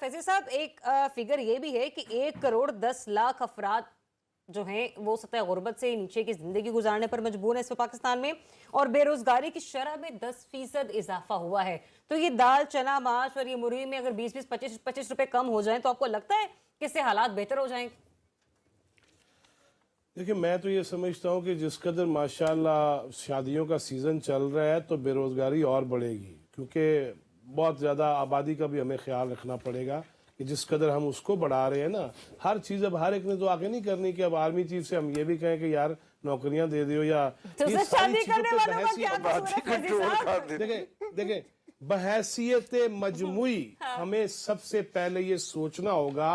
फैजी साहब, एक फिगर ये भी है कि 1,10,00,000 अफराद जो हैं वो सतह गुर्बत से नीचे की जिंदगी गुजारने पर मजबूर है इस पाकिस्तान में, और बेरोजगारी की शरह में 10% इजाफा हुआ है। तो ये दाल, चना, माश और ये मुर्गी में अगर 20-20, 25-25 रुपए कम हो जाएं तो आपको लगता है कि इससे हालात बेहतर हो जाएंगे? देखिए, मैं तो ये समझता हूँ कि जिस कदर माशाल्लाह शादियों का सीज़न चल रहा है तो बेरोज़गारी और बढ़ेगी, क्योंकि बहुत ज़्यादा आबादी का भी हमें ख्याल रखना पड़ेगा कि जिस कदर हम उसको बढ़ा रहे हैं ना, हर चीज़ अब हर एक ने तो आगे नहीं करनी कि अब आर्मी चीफ से हम ये भी कहें कि यार नौकरियां दे दियो, या तो ये सारी शादी चीज़ों करने पे वालों का क्या कसूर है फैजी साहब? देखें बहैसियत मजमुई हमें सबसे पहले ये सोचना होगा।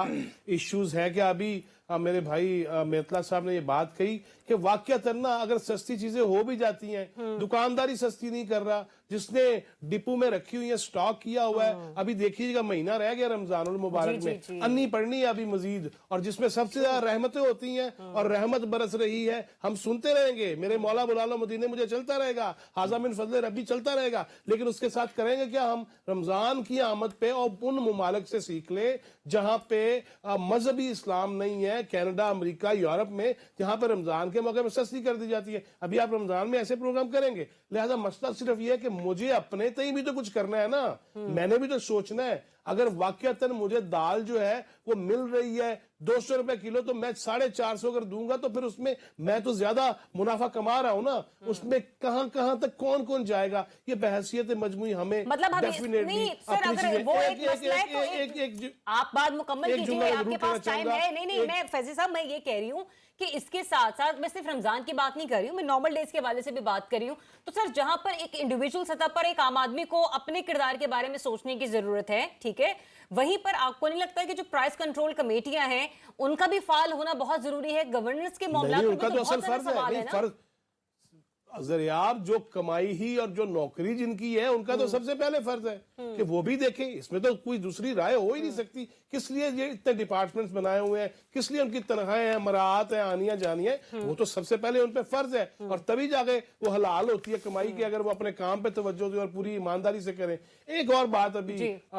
इश्यूज है कि अभी मेरे भाई मेतला साहब ने ये बात कही कि वाकयातन ना अगर सस्ती चीजें हो भी जाती हैं, दुकानदारी सस्ती नहीं कर रहा, जिसने डिपो में रखी हुई है, स्टॉक किया हुआ है, अभी देखिएगा महीना रह गया रमजानुल मुबारक में, अन्नी पड़नी है अभी मजीद, और जिसमें सबसे ज्यादा रहमतें होती हैं और रहमत बरस रही है, हम सुनते रहेंगे मेरे मौला बुलालो मदीने मुझे चलता रहेगा, हाजा मिन फजल रब्बी चलता रहेगा, लेकिन उसके साथ करेंगे क्या हम? रमजान की आमद पे और उन मुमालिक से सीख ले जहां पे मजहबी इस्लाम नहीं है, कनाडा, अमेरिका, यूरोप में, जहां पर रमजान के मौके पर सस्ती कर दी जाती है। अभी आप रमजान में ऐसे प्रोग्राम करेंगे, लिहाजा मसला सिर्फ ये है कि मुझे अपने तय भी तो कुछ करना है ना, मैंने भी तो सोचना है। अगर वाकयातन मुझे दाल जो है वो मिल रही है 200 रुपए किलो, तो मैं 450 अगर दूंगा तो फिर उसमें मैं तो ज्यादा मुनाफा कमा रहा हूं ना, उसमें कहां कहां तक कौन कौन जाएगा? ये बहसियत मजमूई हमें मतलब डेफिनेटली आप बात मुकम्मल कीजिए, आपके पास टाइम है। नहीं, मैं फैजी साहब मैं ये कह रही हूँ कि इसके साथ साथ मैं सिर्फ रमजान की बात नहीं कर रही हूँ, मैं नॉर्मल डेज के हवाले से भी बात कर रही हूँ। तो सर, जहां पर एक इंडिविजुअल सतह पर एक आम आदमी को अपने किरदार के बारे में सोचने की जरूरत है, ठीक है, वहीं पर आपको नहीं लगता कि जो प्राइस कंट्रोल कमेटियां हैं उनका भी फाल होना बहुत जरूरी है? गवर्नेंस के मामला में तो बहुत सारे सवाल है ना। अगर यार जो कमाई ही और जो नौकरी जिनकी है उनका तो सबसे पहले फर्ज है कि वो भी देखें, इसमें तो कोई दूसरी राय हो ही नहीं सकती। किस लिए ये इतने डिपार्टमेंट्स बनाए हुए हैं, किस लिए उनकी तनख्वाहें हैं, मराहत है, आनियां जानियां, वो तो सबसे पहले उन पे फर्ज है, और तभी जाके वो हलाल होती है कमाई की, अगर वो अपने काम पे तवज्जो दें और पूरी ईमानदारी से करें। एक और बात अभी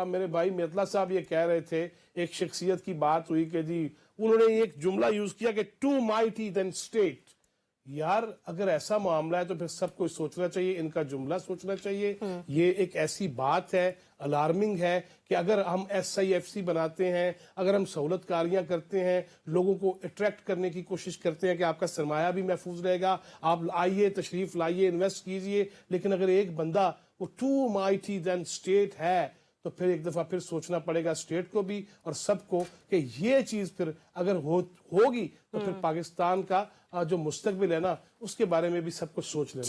मेरे भाई मेतला साहब ये कह रहे थे, एक शख्सियत की बात हुई कि जी उन्होंने एक जुमला यूज किया कि टू माइटी देन स्टेट। यार अगर ऐसा मामला है तो फिर सब कुछ सोचना चाहिए, इनका जुमला सोचना चाहिए। ये एक ऐसी बात है, अलार्मिंग है कि अगर हम SIFC बनाते हैं, अगर हम सहूलतकारियां करते हैं, लोगों को अट्रैक्ट करने की कोशिश करते हैं कि आपका सरमाया भी महफूज रहेगा, आप आइए, तशरीफ लाइए, इन्वेस्ट कीजिए, लेकिन अगर एक बंदा वो टू माइटी देन स्टेट है तो फिर एक दफा फिर सोचना पड़ेगा स्टेट को भी और सबको कि ये चीज फिर अगर होगी तो फिर पाकिस्तान का जो मुस्तकबिल है ना, उसके बारे में भी सब कुछ सोच लेना।